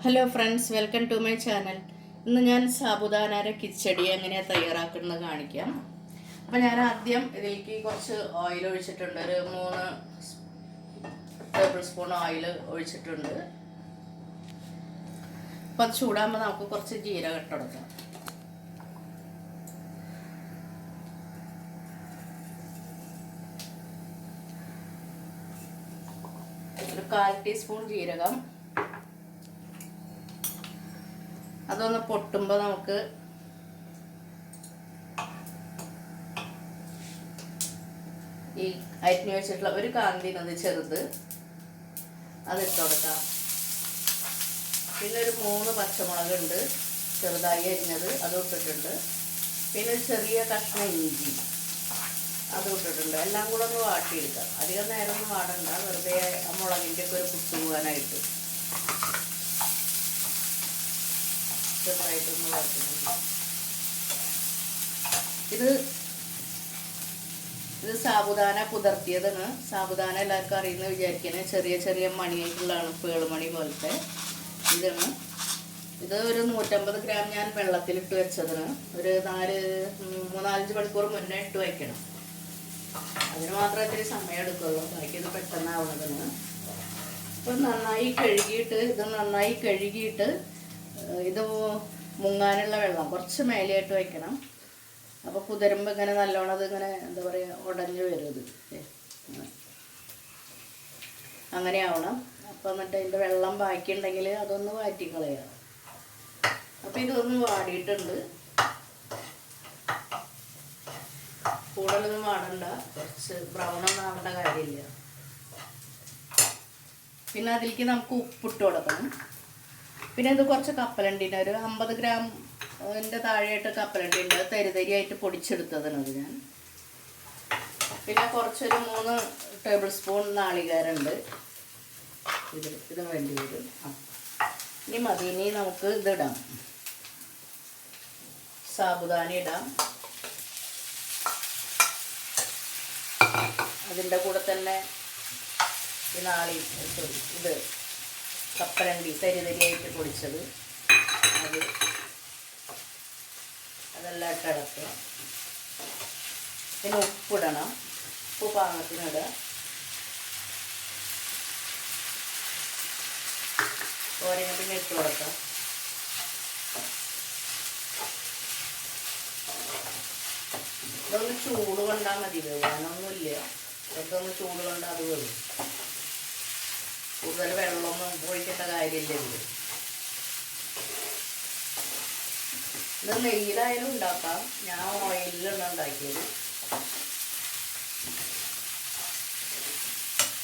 Hello friends, welcome to my channel. ഇന്ന് ഞാൻ സാബുദാനയുടെ കിച്ചടി എങ്ങനെയാണ് തയ്യാറാക്കുന്നത് കാണിക്കാം. അപ്പോൾ ഞാൻ ആദ്യം ഇതിലേക്ക് കുറച്ച് ഓയിൽ ഒഴിച്ചിട്ടുണ്ട്. ഒരു 3 ടേബിൾ സ്പൂൺ ഓയിൽ ഒഴിച്ചിട്ടുണ്ട്. അപ്പോൾ അത് ചൂടാകുമ്പോൾ നമുക്ക് കുറച്ച് ജീരകം ഇട്ട് കൊടുക്കാം. ഒരു 1/4 ടീസ്പൂൺ ജീരകം. അതൊന്ന് പൊട്ടുമ്പോൾ നമുക്ക് ഈ അരിഞ്ഞു വെച്ചിട്ടുള്ള ഒരു കാന്തിനത് ചെറുത് അതിട്ട് കൊടുക്കാം. പിന്നെ ഒരു 3 പച്ചമുളക് ഉണ്ട് ചെറുതായി അരിഞ്ഞത്, അതും ഇട്ടിട്ടുണ്ട്. പിന്നെ ഒരു ചെറിയ കഷ്ണം ഇഞ്ചി അതും ഇട്ടിട്ടുണ്ട്. എല്ലാം കൂടെ ഒന്ന് വാട്ടിയെടുക്കാം. അധികം നേരം ഒന്നും വാടണ്ട, വെറുതെ ആ മുളകിൻ്റെ ഒക്കെ ഒരു കുത്തു പോകാനായിട്ട് ചെറുതായിട്ടൊന്ന് വാട്ടുന്നുണ്ട്. ഇത് സാബുദാന കുതിർത്തിയതാണ്. സാബുദാന എല്ലാവർക്കും അറിയുന്ന വിചാരിക്കുന്നത് ചെറിയ ചെറിയ മണിയായിട്ടുള്ളതാണ്, പേളുമണി പോലത്തെ ഇതാണ്. ഇത് ഒരു 150 ഗ്രാം ഞാൻ വെള്ളത്തിലിട്ട് വെച്ചതാണ്. ഒരു 3-4 മണിക്കൂർ മുന്നേ ഇട്ട് വയ്ക്കണം. അതിന് മാത്രമേ ഇത്തിരി സമയം എടുക്കുള്ളൂ, ബാക്കി ഇത് പെട്ടെന്നാവുന്നതാണ്. അപ്പോൾ നന്നായി കഴുകിയിട്ട് ഇത് മുങ്ങാനുള്ള വെള്ളം കുറച്ച് മേലെയായിട്ട് വയ്ക്കണം. അപ്പോൾ കുതിരുമ്പോൾ ഇങ്ങനെ നല്ലോണം അത് ഇങ്ങനെ എന്താ പറയുക ഉടഞ്ഞു വരും. ഇത് അങ്ങനെ ആവണം. അപ്പോൾ എന്നിട്ട് അതിൻ്റെ വെള്ളം ബാക്കിയുണ്ടെങ്കിൽ അതൊന്ന് വാറ്റിക്കളയുക. അപ്പോൾ ഇതൊന്ന് വാടിയിട്ടുണ്ട്. കൂടുതലൊന്നും വാടണ്ട, കുറച്ച് ബ്രൗണൊന്നും ആവേണ്ട കാര്യമില്ല. പിന്നെ അതിലേക്ക് നമുക്ക് ഉപ്പിട്ട് കൊടുക്കണം. പിന്നെ ഇത് കുറച്ച് കപ്പലണ്ടിൻ്റെ ഒരു 50 ഗ്രാമിൻ്റെ താഴെയായിട്ട് കപ്പലണ്ടിൻ്റെ തരിതരിയായിട്ട് പൊടിച്ചെടുത്തതാണ് അത് ഞാൻ. പിന്നെ കുറച്ചൊരു 3 ടേബിൾ സ്പൂൺ നാളികേരമുണ്ട്. ഇത് വേണ്ടി വരും. ഇനി മതി. ഇനി നമുക്ക് ഇതിടാം, സാബുദാന ഇടാം. അതിൻ്റെ കൂടെ തന്നെ ഇത് കപ്പലണ്ടി തരിതരിയായിട്ട് പൊടിച്ചത് അതെല്ലാം ഇട്ടിളക്കുക. പിന്നെ ഉപ്പിടണം. ഉപ്പ് പാകത്തിനിടുക. ഓരോ പിന്നെ ഇട്ട് കൊടുക്കാം. ഇതൊന്ന് ചൂട് കൊണ്ടാൽ മതി, വേവാനൊന്നുമില്ല. ഇതൊക്കെ ഒന്ന് ചൂട് കൊണ്ടാൽ അത് വരും. കൂടുതൽ വെള്ളമൊന്നും ഒഴിക്കേണ്ട കാര്യമില്ല. ഇത് നെയ്യിലായാലും ഉണ്ടാക്കാം. ഞാൻ ഓയിലാണ് ഉണ്ടാക്കിയത്.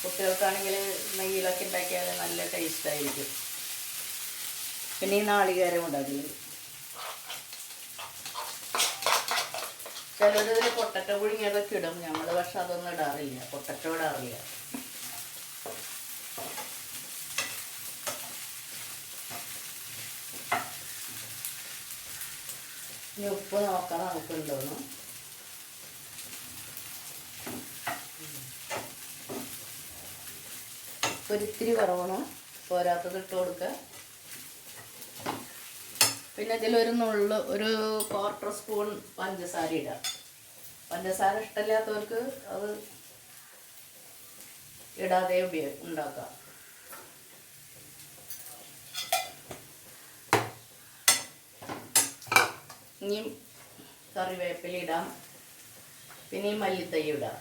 കുട്ടികൾക്കാണെങ്കിൽ നെയ്യിലൊക്കെ ഉണ്ടാക്കിയാൽ നല്ല ടേസ്റ്റായിരിക്കും. പിന്നെ ഈ നാളികേരം ഉണ്ടാക്കി. ചിലരിതിൽ പൊട്ടറ്റോ പുഴുങ്ങിയതൊക്കെ ഇടും. നമ്മൾ പക്ഷെ അതൊന്നും ഇടാറില്ല, പൊട്ടറ്റോ ഇടാറില്ല. ഇനി ഉപ്പ് നോക്കാം നമുക്കുണ്ടോന്ന്. ഒരിത്തിരി കുറവാണ്, പോരാത്തത് ഇട്ട് കൊടുക്കുക. പിന്നെ ഇതിലൊരു ഒരു 1/4 സ്പൂൺ പഞ്ചസാര ഇടാം. പഞ്ചസാര ഇഷ്ടമില്ലാത്തവർക്ക് അത് ഇടാതെ ഉണ്ടാക്കാം. ഇനി കറിവേപ്പില ഇടാം. പിന്നെ ഈ മല്ലിത്തൈ ഇടാം.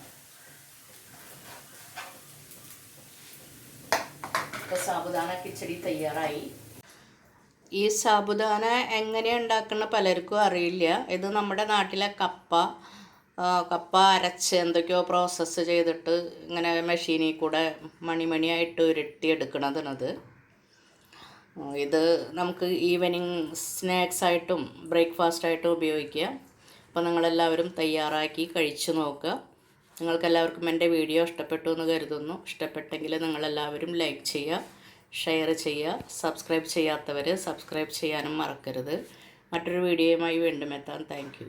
ഇപ്പോൾ സാബുദാന കിച്ചടി തയ്യാറായി. ഈ സാബുദാന എങ്ങനെ ഉണ്ടാക്കുന്ന പലർക്കും അറിയില്ല. ഇത് നമ്മുടെ നാട്ടിലെ കപ്പ അരച്ച് എന്തൊക്കെയോ പ്രോസസ്സ് ചെയ്തിട്ട് ഇങ്ങനെ മെഷീനിൽ കൂടെ മണിമണിയായിട്ട് ഉരുട്ടിയെടുക്കണതാണത്. ഇത് നമുക്ക് ഈവനിങ് സ്നാക്സായിട്ടും ബ്രേക്ക്ഫാസ്റ്റായിട്ടും ഉപയോഗിക്കാം. അപ്പോൾ നിങ്ങളെല്ലാവരും തയ്യാറാക്കി കഴിച്ചു നോക്കുക. നിങ്ങൾക്കെല്ലാവർക്കും എൻ്റെ വീഡിയോ ഇഷ്ടപ്പെട്ടു എന്ന് കരുതുന്നു. ഇഷ്ടപ്പെട്ടെങ്കിൽ നിങ്ങളെല്ലാവരും ലൈക്ക് ചെയ്യുക, ഷെയർ ചെയ്യുക. സബ്സ്ക്രൈബ് ചെയ്യാത്തവർ സബ്സ്ക്രൈബ് ചെയ്യാനും മറക്കരുത്. മറ്റൊരു വീഡിയോയുമായി വീണ്ടും എത്താം. Thank you.